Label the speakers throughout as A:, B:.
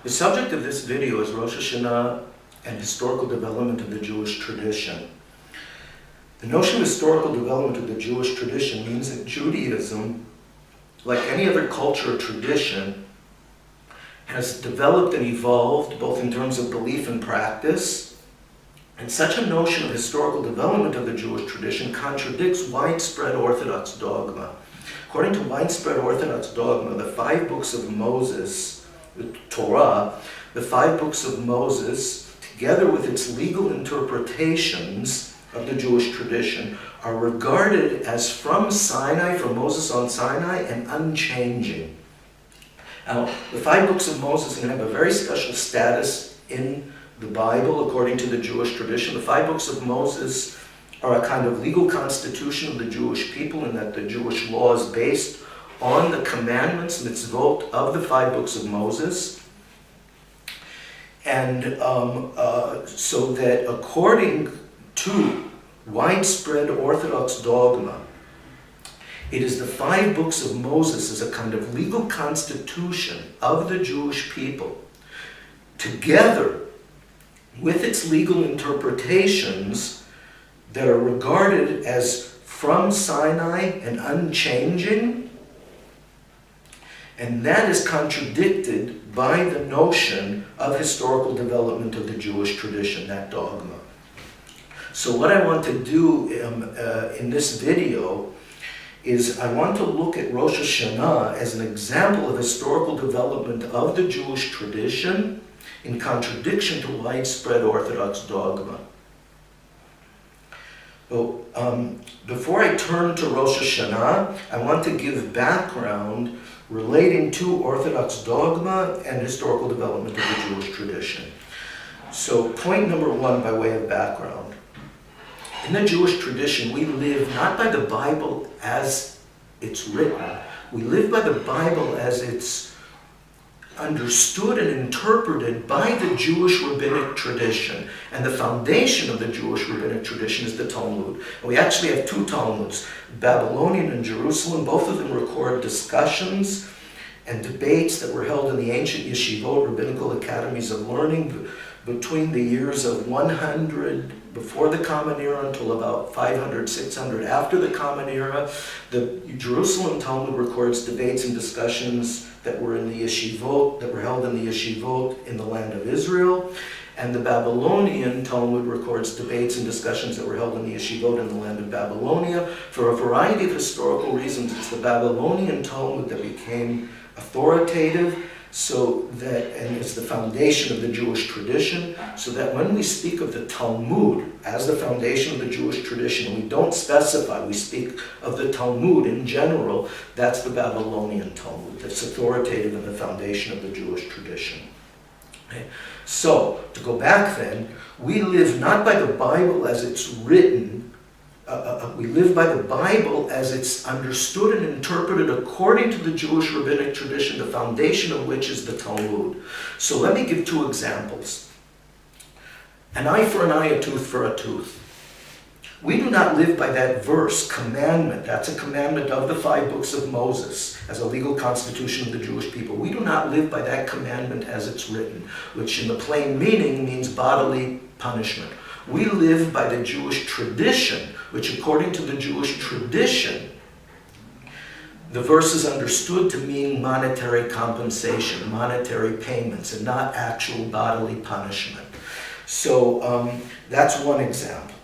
A: The subject of this video is Rosh Hashanah and historical development of the Jewish tradition. The notion of historical development of the Jewish tradition means that Judaism, like any other culture or tradition, has developed and evolved both in terms of belief and practice. And such a notion of historical development of the Jewish tradition contradicts widespread Orthodox dogma. According to widespread Orthodox dogma, the 5 books of Moses, the Torah, the 5 books of Moses, together with its legal interpretations of the Jewish tradition, are regarded as from Sinai, from Moses on Sinai, and unchanging. Now, the 5 books of Moses can have a very special status in the Bible, according to the Jewish tradition. The 5 books of Moses are a kind of legal constitution of the Jewish people, in that the Jewish law is based on the commandments, mitzvot, of the 5 books of Moses. And so that according to widespread Orthodox dogma, it is the 5 books of Moses as a kind of legal constitution of the Jewish people, together with its legal interpretations that are regarded as from Sinai and unchanging, and that is contradicted by the notion of historical development of the Jewish tradition, that dogma. So what I want to do in this video is I want to look at Rosh Hashanah as an example of historical development of the Jewish tradition in contradiction to widespread Orthodox dogma. So, before I turn to Rosh Hashanah, I want to give background relating to Orthodox dogma and historical development of the Jewish tradition. So, point number 1 by way of background. In the Jewish tradition, we live not by the Bible as it's written. We live by the Bible as it's understood and interpreted by the Jewish rabbinic tradition. And the foundation of the Jewish rabbinic tradition is the Talmud. And we actually have 2 Talmuds, Babylonian and Jerusalem. Both of them record discussions and debates that were held in the ancient yeshivot, rabbinical academies of learning, between the years of 100 before the Common Era until about 500, 600 after the Common Era. The Jerusalem Talmud records debates and discussions that were in the yeshivot, that were held in the yeshivot in the land of Israel. And the Babylonian Talmud records debates and discussions that were held in the yeshivot in the land of Babylonia. For a variety of historical reasons, it's the Babylonian Talmud that became authoritative, so that, and it's the foundation of the Jewish tradition, so that when we speak of the Talmud as the foundation of the Jewish tradition, we don't specify, we speak of the Talmud in general, that's the Babylonian Talmud, that's authoritative in the foundation of the Jewish tradition. Okay? So, to go back then, we live not by the Bible as it's written, we live by the Bible as it's understood and interpreted according to the Jewish rabbinic tradition, the foundation of which is the Talmud. So let me give 2 examples. An eye for an eye, a tooth for a tooth. We do not live by that verse, commandment. That's a commandment of the 5 books of Moses as a legal constitution of the Jewish people. We do not live by that commandment as it's written, which in the plain meaning means bodily punishment. We live by the Jewish tradition, which according to the Jewish tradition, the verse is understood to mean monetary compensation, monetary payments, and not actual bodily punishment. So that's one example.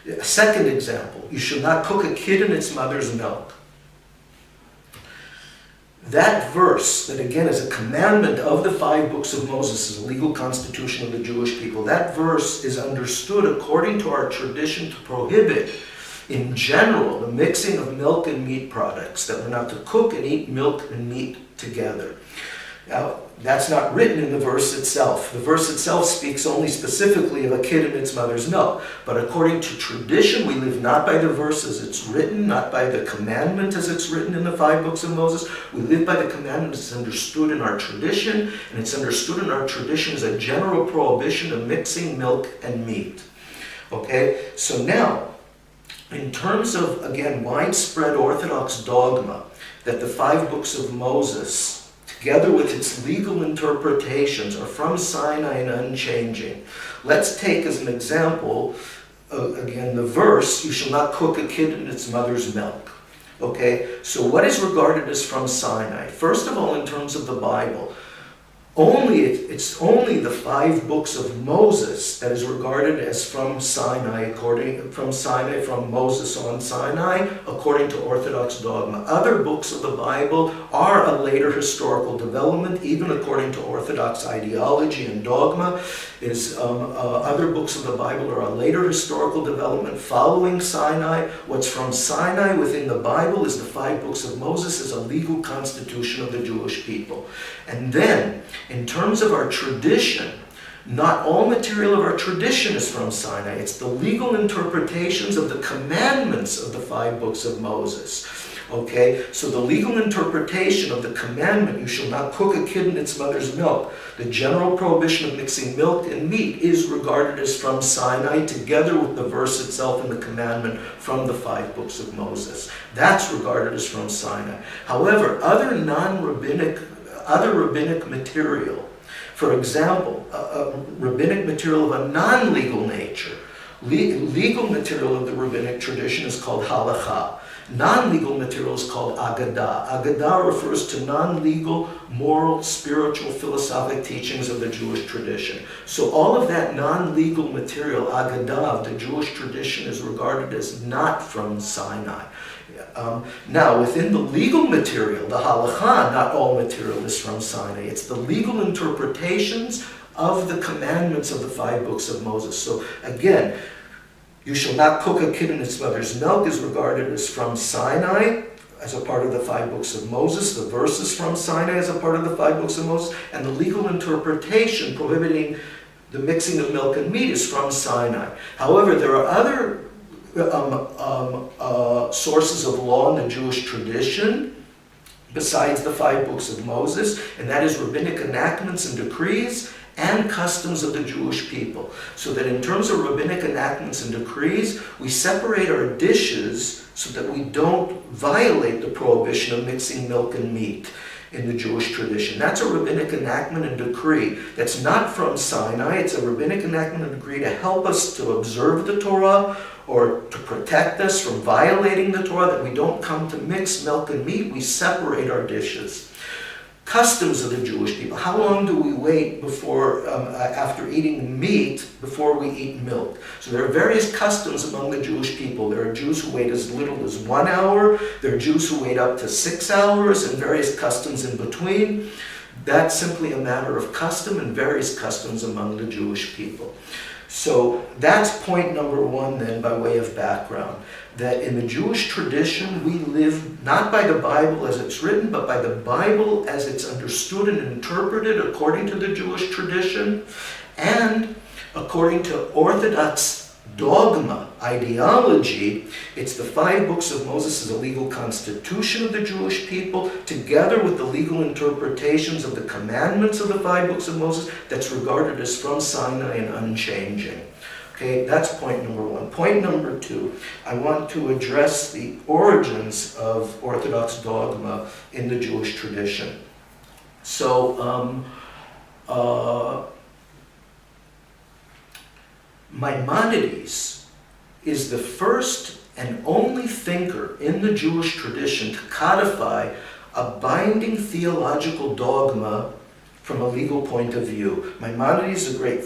A: A second example, you should not cook a kid in its mother's milk. That verse, that again is a commandment of the 5 books of Moses, is a legal constitution of the Jewish people, that verse is understood according to our tradition to prohibit, in general, the mixing of milk and meat products, that we're not to cook and eat milk and meat together. Now, that's not written in the verse itself. The verse itself speaks only specifically of a kid in its mother's milk. But according to tradition, we live not by the verse as it's written, not by the commandment as it's written in the 5 books of Moses. We live by the commandment as understood in our tradition, and it's understood in our tradition as a general prohibition of mixing milk and meat. Okay, so now, in terms of, again, widespread Orthodox dogma that the 5 books of Moses together with its legal interpretations, are from Sinai and unchanging. Let's take as an example, again, the verse, "You shall not cook a kid in its mother's milk." Okay, so what is regarded as from Sinai? First of all, in terms of the Bible, it's only the 5 books of Moses that is regarded as from Sinai, from Moses on Sinai, according to Orthodox dogma. Other books of the Bible are a later historical development, even according to Orthodox ideology and dogma. Other books of the Bible are a later historical development following Sinai. What's from Sinai within the Bible is the 5 books of Moses as a legal constitution of the Jewish people. And then, in terms of our tradition, not all material of our tradition is from Sinai. It's the legal interpretations of the commandments of the 5 books of Moses. Okay, so the legal interpretation of the commandment, "You shall not cook a kid in its mother's milk," the general prohibition of mixing milk and meat, is regarded as from Sinai, together with the verse itself and the commandment from the 5 books of Moses. That's regarded as from Sinai. However, other rabbinic material, for example, rabbinic material of a non-legal nature, legal material of the rabbinic tradition is called halakha. Non-legal material is called agadah. Agadah refers to non-legal, moral, spiritual, philosophic teachings of the Jewish tradition. So all of that non-legal material, agadah, of the Jewish tradition, is regarded as not from Sinai. Now, within the legal material, the halakha, not all material is from Sinai. It's the legal interpretations of the commandments of the 5 books of Moses. So again, "You shall not cook a kid in its mother's milk" is regarded as from Sinai, as a part of the 5 books of Moses. The verse is from Sinai as a part of the 5 books of Moses. And the legal interpretation prohibiting the mixing of milk and meat is from Sinai. However, there are other sources of law in the Jewish tradition besides the 5 books of Moses, and that is rabbinic enactments and decrees and customs of the Jewish people. So that in terms of rabbinic enactments and decrees, we separate our dishes so that we don't violate the prohibition of mixing milk and meat in the Jewish tradition. That's a rabbinic enactment and decree. That's not from Sinai. It's a rabbinic enactment and decree to help us to observe the Torah, or to protect us from violating the Torah, that we don't come to mix milk and meat. We separate our dishes. Customs of the Jewish people. How long do we wait before, after eating meat, before we eat milk? So there are various customs among the Jewish people. There are Jews who wait as little as 1 hour. There are Jews who wait up to 6 hours, and various customs in between. That's simply a matter of custom and various customs among the Jewish people. So that's point number 1 then, by way of background, that in the Jewish tradition we live not by the Bible as it's written, but by the Bible as it's understood and interpreted according to the Jewish tradition, and according to Orthodox dogma, ideology. It's the 5 books of Moses as a legal constitution of the Jewish people, together with the legal interpretations of the commandments of the 5 books of Moses, that's regarded as from Sinai and unchanging. Okay, that's point number 1. Point number 2, I want to address the origins of Orthodox dogma in the Jewish tradition. So, Maimonides is the first and only thinker in the Jewish tradition to codify a binding theological dogma from a legal point of view. Maimonides is a great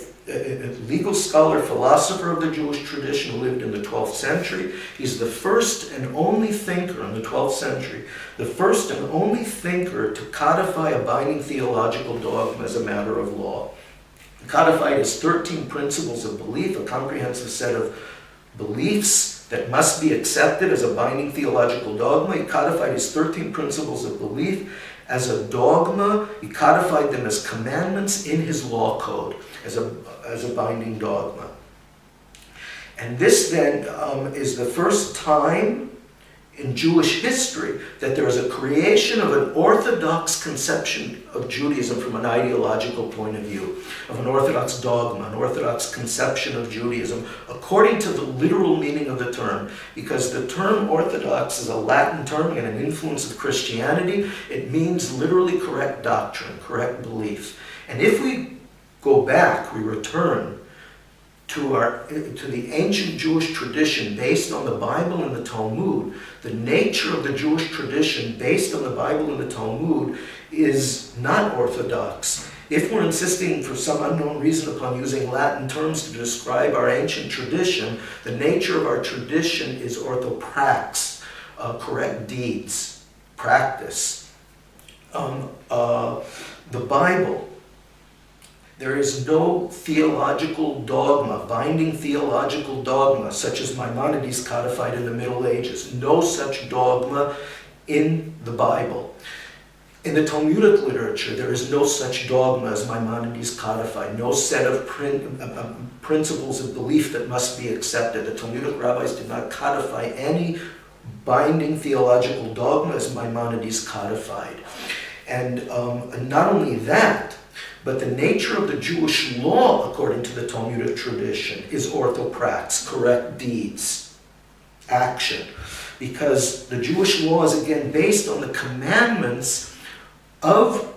A: legal scholar, philosopher of the Jewish tradition who lived in the 12th century. He's the first and only thinker in the 12th century, the first and only thinker to codify a binding theological dogma as a matter of law. Codified as 13 principles of belief, a comprehensive set of beliefs that must be accepted as a binding theological dogma. He codified his 13 principles of belief as a dogma. He codified them as commandments in his law code, as a binding dogma. And this then is the first time in Jewish history that there is a creation of an orthodox conception of Judaism from an ideological point of view, of an orthodox dogma, an orthodox conception of Judaism, according to the literal meaning of the term. Because the term orthodox is a Latin term and an influence of Christianity. It means literally correct doctrine, correct belief. And if we go back, we return to the ancient Jewish tradition based on the Bible and the Talmud, the nature of the Jewish tradition based on the Bible and the Talmud is not orthodox. If we're insisting for some unknown reason upon using Latin terms to describe our ancient tradition, the nature of our tradition is orthoprax, correct deeds, practice. The Bible, there is no theological dogma, binding theological dogma, such as Maimonides codified in the Middle Ages. No such dogma in the Bible. In the Talmudic literature, there is no such dogma as Maimonides codified, no set of principles of belief that must be accepted. The Talmudic rabbis did not codify any binding theological dogma as Maimonides codified. And not only that, but the nature of the Jewish law, according to the Talmudic tradition, is orthoprax, correct deeds, action. Because the Jewish law is again based on the commandments of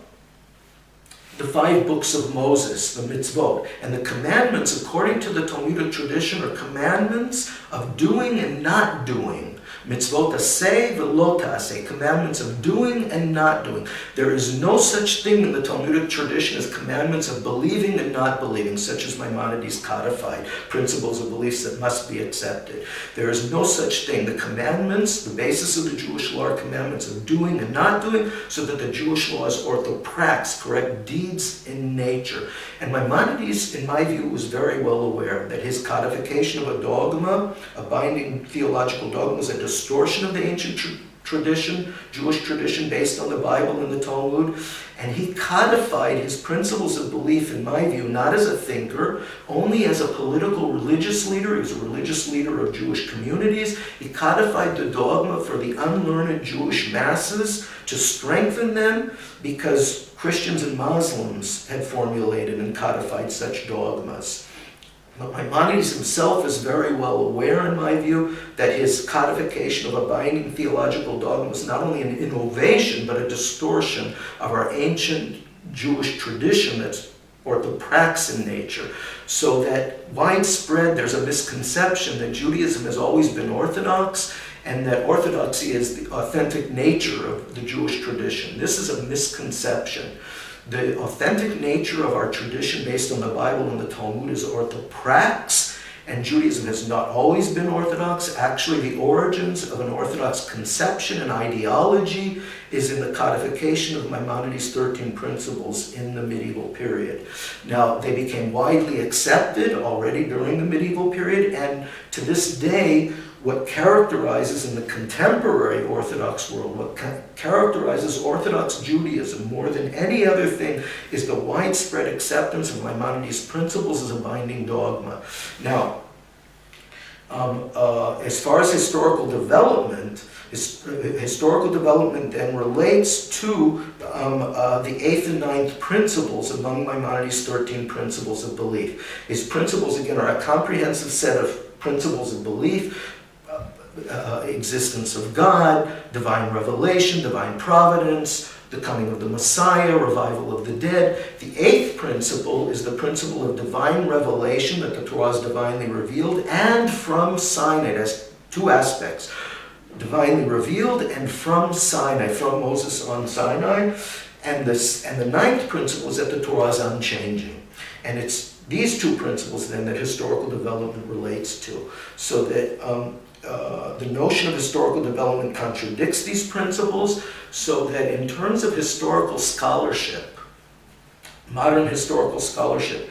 A: the 5 books of Moses, the mitzvot. And the commandments, according to the Talmudic tradition, are commandments of doing and not doing. Mitzvot aseh v'lo ta'aseh, commandments of doing and not doing. There is no such thing in the Talmudic tradition as commandments of believing and not believing, such as Maimonides codified, principles of beliefs that must be accepted. There is no such thing. The commandments, the basis of the Jewish law, are commandments of doing and not doing, so that the Jewish law is orthoprax, correct deeds in nature. And Maimonides, in my view, was very well aware that his codification of a dogma, a binding theological dogma, is a distortion of the ancient tradition, Jewish tradition based on the Bible and the Talmud. And he codified his principles of belief, in my view, not as a thinker, only as a political religious leader. He was a religious leader of Jewish communities. He codified the dogma for the unlearned Jewish masses to strengthen them, because Christians and Muslims had formulated and codified such dogmas. But Maimonides himself is very well aware, in my view, that his codification of a binding theological dogma was not only an innovation, but a distortion of our ancient Jewish tradition that's orthoprax in nature. So that widespread, there's a misconception that Judaism has always been orthodox, and that orthodoxy is the authentic nature of the Jewish tradition. This is a misconception. The authentic nature of our tradition based on the Bible and the Talmud is orthoprax, and Judaism has not always been orthodox. Actually, the origins of an orthodox conception and ideology is in the codification of Maimonides' 13 principles in the medieval period. Now, they became widely accepted already during the medieval period, and to this day, what characterizes in the contemporary Orthodox world, what characterizes Orthodox Judaism more than any other thing, is the widespread acceptance of Maimonides' principles as a binding dogma. Now, as far as historical development then relates to the 8th and 9th principles among Maimonides' 13 principles of belief. His principles, again, are a comprehensive set of principles of belief: existence of God, divine revelation, divine providence, the coming of the Messiah, revival of the dead. The 8th principle is the principle of divine revelation, that the Torah is divinely revealed, and from Sinai. It has 2 aspects: divinely revealed and from Sinai, from Moses on Sinai. And the 9th principle is that the Torah is unchanging. And it's these 2 principles then that historical development relates to. So that the notion of historical development contradicts these principles, so that in terms of historical scholarship, modern historical scholarship,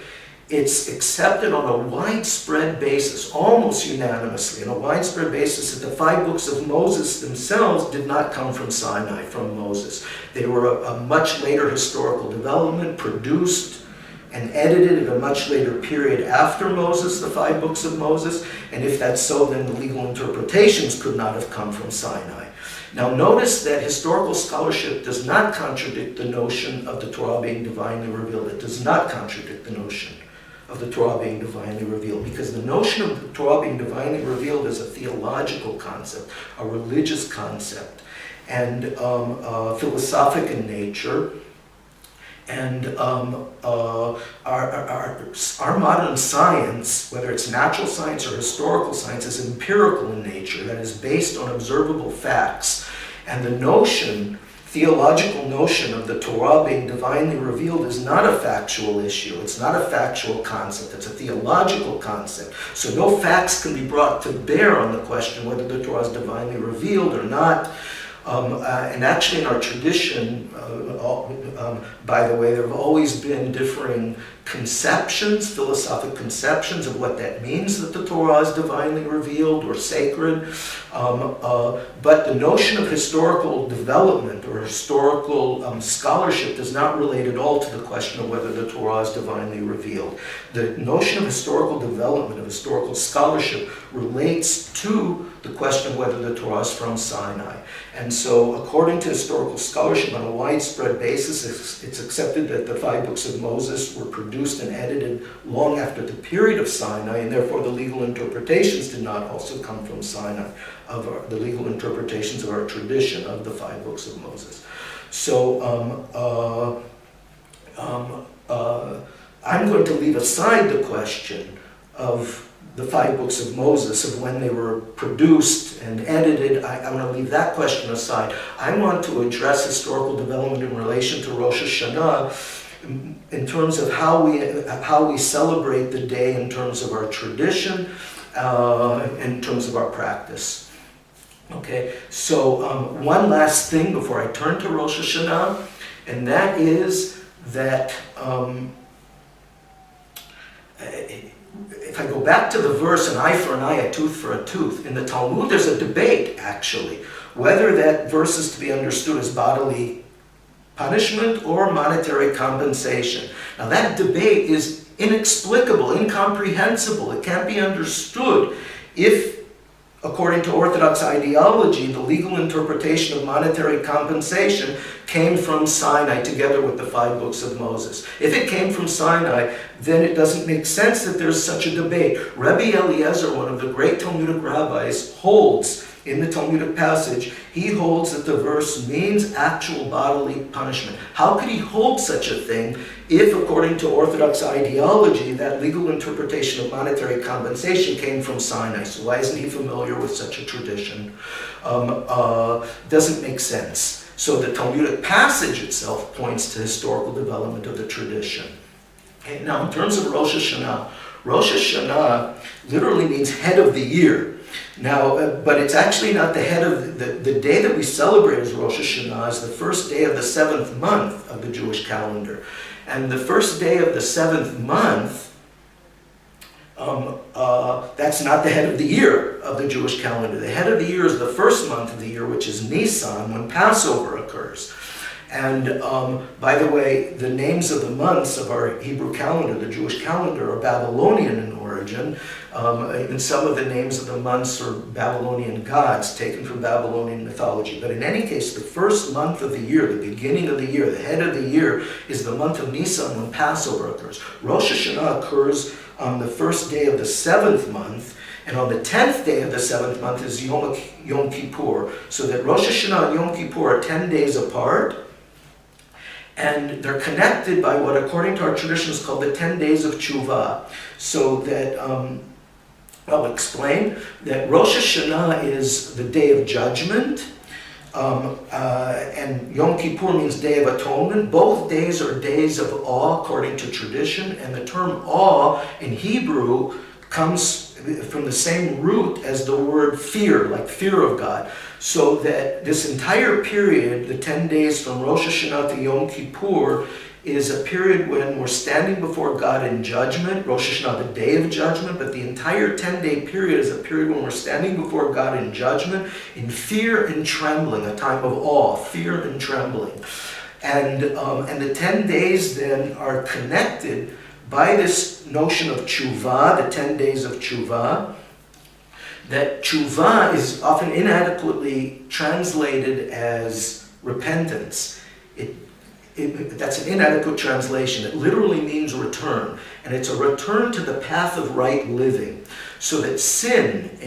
A: it's accepted on a widespread basis, almost unanimously, on a widespread basis, that the 5 books of Moses themselves did not come from Sinai, from Moses. They were a much later historical development, produced and edited at a much later period after Moses, the 5 books of Moses, and if that's so, then the legal interpretations could not have come from Sinai. Now notice that historical scholarship does not contradict the notion of the Torah being divinely revealed. It does not contradict the notion of the Torah being divinely revealed, because the notion of the Torah being divinely revealed is a theological concept, a religious concept, and philosophic in nature. And our modern science, whether it's natural science or historical science, is empirical in nature, that is based on observable facts. And the notion, theological notion of the Torah being divinely revealed is not a factual issue. It's not a factual concept. It's a theological concept. So no facts can be brought to bear on the question whether the Torah is divinely revealed or not. And actually in our tradition, by the way, there have always been differing conceptions, philosophic conceptions of what that means, that the Torah is divinely revealed or sacred. But the notion of historical development or historical scholarship does not relate at all to the question of whether the Torah is divinely revealed. The notion of historical development, of historical scholarship, relates to the question of whether the Torah is from Sinai. And so, according to historical scholarship on a widespread basis, it's accepted that the 5 books of Moses were produced and edited long after the period of Sinai, and therefore the legal interpretations did not also come from Sinai, the legal interpretations of our tradition of the 5 books of Moses. So, I'm going to leave aside the question of the 5 books of Moses, of when they were produced and edited. I'm going to leave that question aside. I want to address historical development in relation to Rosh Hashanah in terms of how we celebrate the day in terms of our tradition, in terms of our practice. Okay, so one last thing before I turn to Rosh Hashanah, and that is that if I go back to the verse, an eye for an eye, a tooth for a tooth, in the Talmud there's a debate, actually, whether that verse is to be understood as bodily punishment or monetary compensation. Now that debate is inexplicable, incomprehensible. It can't be understood if, according to Orthodox ideology, the legal interpretation of monetary compensation came from Sinai together with the 5 books of Moses. If it came from Sinai, then it doesn't make sense that there's such a debate. Rabbi Eliezer, one of the great Talmudic rabbis, holds in the Talmudic passage, he holds that the verse means actual bodily punishment. How could he hold such a thing if, according to Orthodox ideology, that legal interpretation of monetary compensation came from Sinai? So why isn't he familiar with such a tradition? Doesn't make sense. So the Talmudic passage itself points to historical development of the tradition. Okay, now in terms of Rosh Hashanah literally means head of the year. Now, but it's actually not the head of the day that we celebrate as Rosh Hashanah is the first day of the 7th month of the Jewish calendar. And the first day of the 7th month, that's not the head of the year of the Jewish calendar. The head of the year is the first month of the year, which is Nisan, when Passover occurs. And by the way, the names of the months of our Hebrew calendar, the Jewish calendar, are Babylonian in origin. Even some of the names of the months are Babylonian gods, taken from Babylonian mythology. But in any case, the first month of the year, the beginning of the year, the head of the year, is the month of Nisan, when Passover occurs. Rosh Hashanah occurs on the first day of the 7th month, and on the 10th day of the 7th month is Yom Kippur. So that Rosh Hashanah and Yom Kippur are 10 days apart, and they're connected by what, according to our tradition, is called the 10 days of Tshuva. So that, I'll explain, that Rosh Hashanah is the day of judgment, and Yom Kippur means Day of Atonement. Both days are days of awe, according to tradition, and the term awe in Hebrew comes from the same root as the word fear, like fear of God. So that this entire period, the 10 days from Rosh Hashanah to Yom Kippur, is a period when we're standing before God in judgment. Rosh Hashanah, the day of judgment, but the entire 10-day period is a period when we're standing before God in judgment, in fear and trembling, a time of awe, fear and trembling. And the 10 days then are connected by this notion of tshuva, the 10 days of tshuva, that tshuva is often inadequately translated as repentance. That's an inadequate translation. It literally means return, and it's a return to the path of right living. So that sin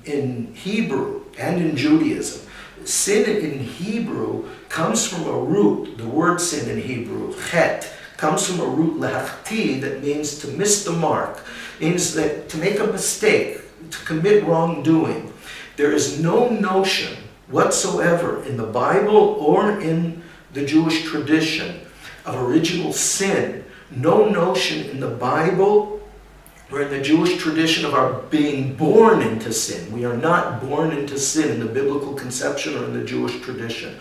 A: in Hebrew and in Judaism, sin in Hebrew comes from a root, the word sin in Hebrew, chet, comes from a root lehachti that means to miss the mark, means that to make a mistake, to commit wrongdoing. There is no notion whatsoever in the Bible or in the Jewish tradition of original sin, no notion in the Bible or in the Jewish tradition of our being born into sin. We are not born into sin in the biblical conception or in the Jewish tradition.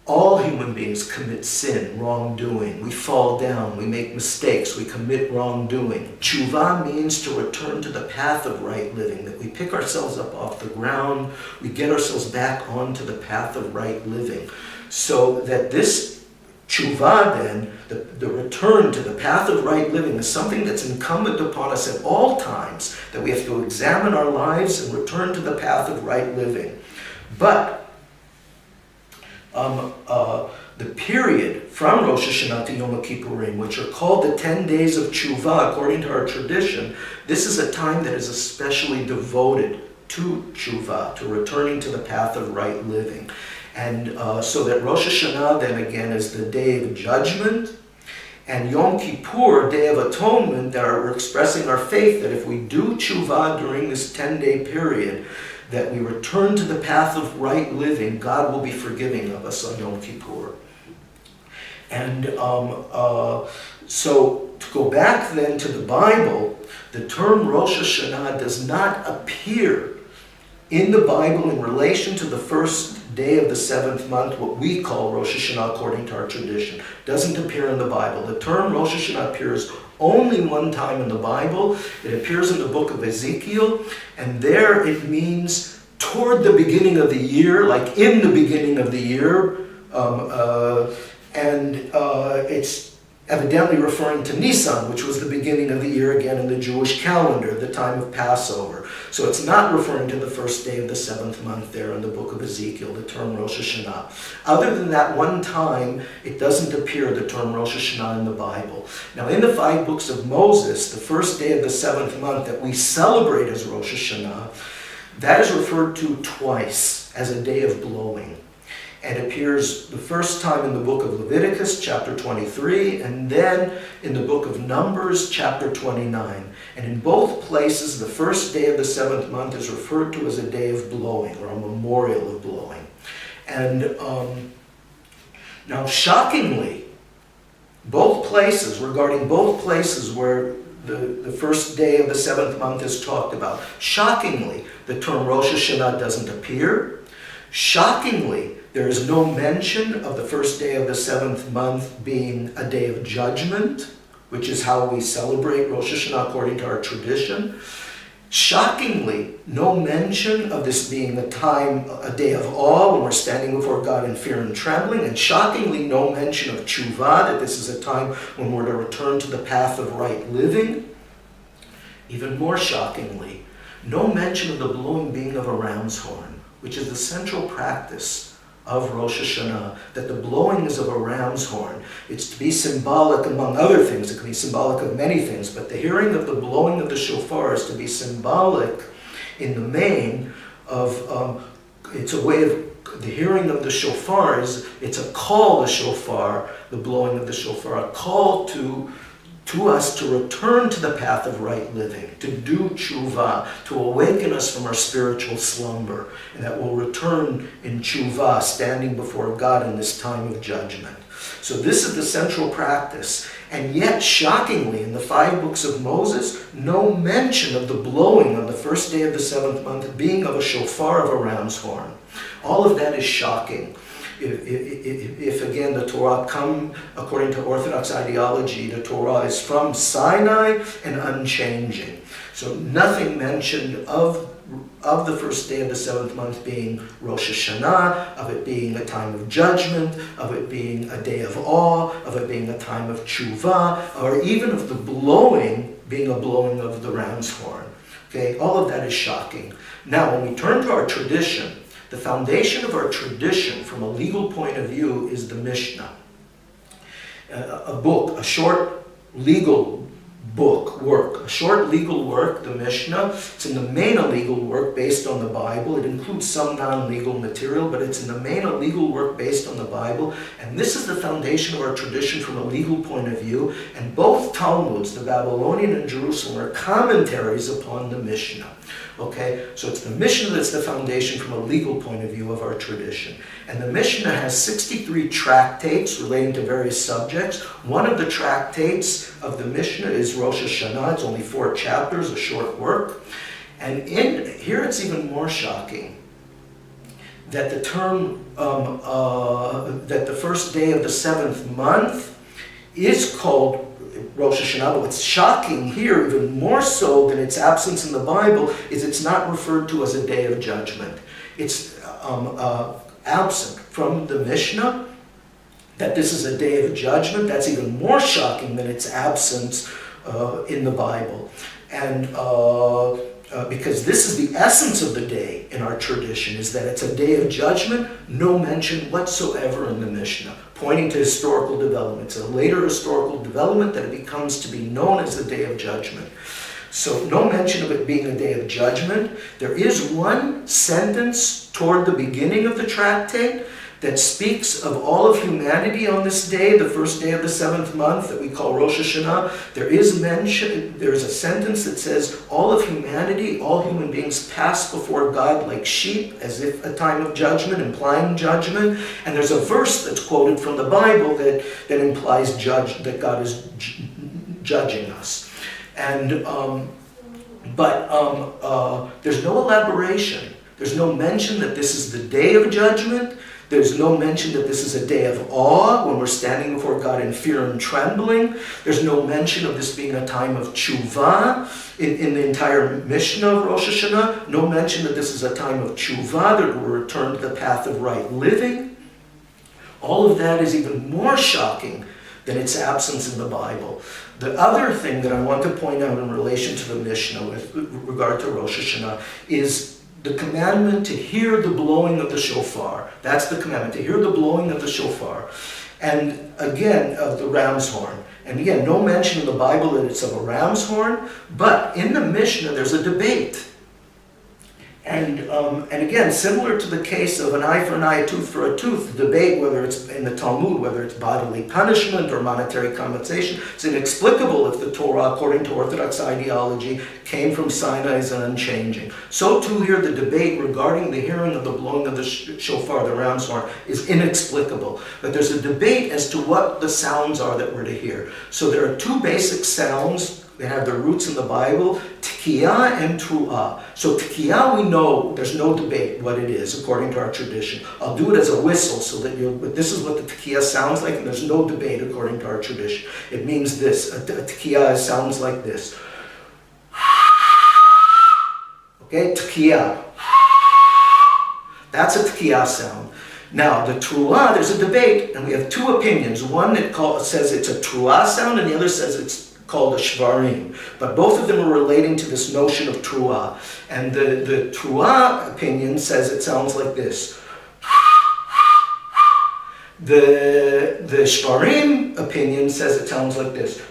A: All human beings commit sin, wrongdoing. We fall down, we make mistakes, we commit wrongdoing. Tshuva means to return to the path of right living, that we pick ourselves up off the ground, we get ourselves back onto the path of right living. So that this tshuva then, the return to the path of right living, is something that's incumbent upon us at all times, that we have to examine our lives and return to the path of right living. But the period from Rosh Hashanah to Yom Kippurim, which are called the 10 days of tshuva according to our tradition, this is a time that is especially devoted to tshuva, to returning to the path of right living. And so that Rosh Hashanah then again is the day of judgment, and Yom Kippur, Day of Atonement, that we're expressing our faith that if we do tshuva during this 10-day period, that we return to the path of right living, God will be forgiving of us on Yom Kippur. And so to go back then to the Bible, the term Rosh Hashanah does not appear in the Bible in relation to the first day of the 7th month, what we call Rosh Hashanah according to our tradition. Doesn't appear in the Bible. The term Rosh Hashanah appears only one time in the Bible. It appears in the book of Ezekiel, and there it means toward the beginning of the year, like in the beginning of the year, it's evidently referring to Nisan, which was the beginning of the year again in the Jewish calendar, the time of Passover. So it's not referring to the first day of the 7th month there in the book of Ezekiel, the term Rosh Hashanah. Other than that one time, it doesn't appear, the term Rosh Hashanah, in the Bible. Now in the 5 books of Moses, the first day of the 7th month that we celebrate as Rosh Hashanah, that is referred to twice as a day of blowing. And appears the first time in the book of Leviticus, chapter 23, and then in the book of Numbers, chapter 29. And in both places, the first day of the 7th month is referred to as a day of blowing, or a memorial of blowing. And now, shockingly, regarding both places where the first day of the 7th month is talked about, shockingly, the term Rosh Hashanah doesn't appear. Shockingly, there is no mention of the first day of the 7th month being a day of judgment, which is how we celebrate Rosh Hashanah according to our tradition. Shockingly, no mention of this being a day of awe when we're standing before God in fear and trembling. And shockingly, no mention of tshuva, that this is a time when we're to return to the path of right living. Even more shockingly, no mention of the blowing being of a ram's horn, which is the central practice of Rosh Hashanah, that the blowing is of a ram's horn. It's to be symbolic, among other things. It can be symbolic of many things, but the hearing of the blowing of the shofar is to be symbolic in the main of, it's a way of, the hearing of the shofar it's a call, the shofar, the blowing of the shofar, a call to us to return to the path of right living, to do tshuva, to awaken us from our spiritual slumber, and that we'll return in tshuva, standing before God in this time of judgment. So this is the central practice. And yet, shockingly, in the 5 books of Moses, no mention of the blowing on the first day of the 7th month being of a shofar of a ram's horn. All of that is shocking. If again the Torah according to Orthodox ideology, the Torah is from Sinai and unchanging. So nothing mentioned of of the first day of the seventh month being Rosh Hashanah, of it being a time of judgment, of it being a day of awe, of it being a time of tshuva, or even of the blowing being a blowing of the ram's horn. Okay, all of that is shocking. Now, when we turn to our tradition, the foundation of our tradition from a legal point of view is the Mishnah. A book, a short legal work, a short legal work, the Mishnah. It's in the main a legal work based on the Bible. It includes some non-legal material, but it's in the main a legal work based on the Bible. And this is the foundation of our tradition from a legal point of view. And both Talmuds, the Babylonian and Jerusalem, are commentaries upon the Mishnah. Okay, so it's the Mishnah that's the foundation from a legal point of view of our tradition. And the Mishnah has 63 tractates relating to various subjects. One of the tractates of the Mishnah is Rosh Hashanah. It's only 4 chapters, a short work. And here it's even more shocking that the term, that the first day of the 7th month is called Rosh Hashanah. But what's shocking here, even more so than its absence in the Bible, is it's not referred to as a day of judgment. It's absent from the Mishnah that this is a day of judgment. That's even more shocking than its absence in the Bible. And because this is the essence of the day in our tradition, is that it's a day of judgment, no mention whatsoever in the Mishnah, pointing to historical development. It's a later historical development that it becomes to be known as the day of judgment. So no mention of it being a day of judgment. There is one sentence toward the beginning of the tractate that speaks of all of humanity on this day, the first day of the 7th month that we call Rosh Hashanah. There's a sentence that says all of humanity, all human beings pass before God like sheep, as if a time of judgment, implying judgment. And there's a verse that's quoted from the Bible that implies that God is judging us. And there's no elaboration. There's no mention that this is the day of judgment. There's no mention that this is a day of awe, when we're standing before God in fear and trembling. There's no mention of this being a time of tshuva in the entire Mishnah of Rosh Hashanah. No mention that this is a time of tshuva, that we're returned to the path of right living. All of that is even more shocking than its absence in the Bible. The other thing that I want to point out in relation to the Mishnah with regard to Rosh Hashanah is the commandment to hear the blowing of the shofar. That's the commandment, to hear the blowing of the shofar. And again, of the ram's horn. And again, no mention in the Bible that it's of a ram's horn, but in the Mishnah there's a debate. And again, similar to the case of an eye for an eye, a tooth for a tooth, the debate, whether it's in the Talmud, whether it's bodily punishment or monetary compensation, it's inexplicable if the Torah, according to Orthodox ideology, came from Sinai as unchanging. So too here, the debate regarding the hearing of the blowing of the shofar, the ram's horn, is inexplicable. But there's a debate as to what the sounds are that we're to hear. So there are 2 basic sounds. They have their roots in the Bible, T'kiyah and Tru'ah. So T'kiyah, we know, there's no debate what it is, according to our tradition. I'll do it as a whistle, so that but this is what the T'kiyah sounds like, and there's no debate according to our tradition. It means this, a T'kiyah sounds like this. Okay, T'kiyah. That's a T'kiyah sound. Now, the Tru'ah, there's a debate, and we have 2 opinions. One that says it's a Tru'ah sound, and the other says it's called a shvarim. But both of them are relating to this notion of Tru'ah. And the Tru'ah opinion says it sounds like this. The shvarim opinion says it sounds like this.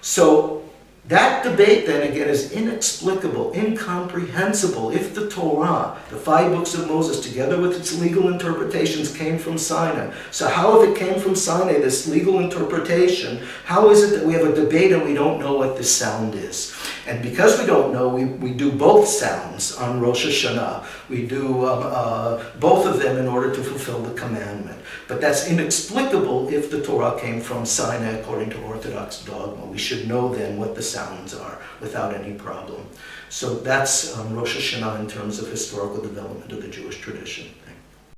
A: So that debate then again is inexplicable, incomprehensible. If the Torah, the 5 books of Moses, together with its legal interpretations, came from Sinai, so how if it came from Sinai, this legal interpretation, how is it that we have a debate and we don't know what this sound is? And because we don't know, we do both sounds on Rosh Hashanah. We do both of them in order to fulfill the commandment. But that's inexplicable if the Torah came from Sinai according to Orthodox dogma. We should know then what the sounds are without any problem. So that's Rosh Hashanah in terms of historical development of the Jewish tradition.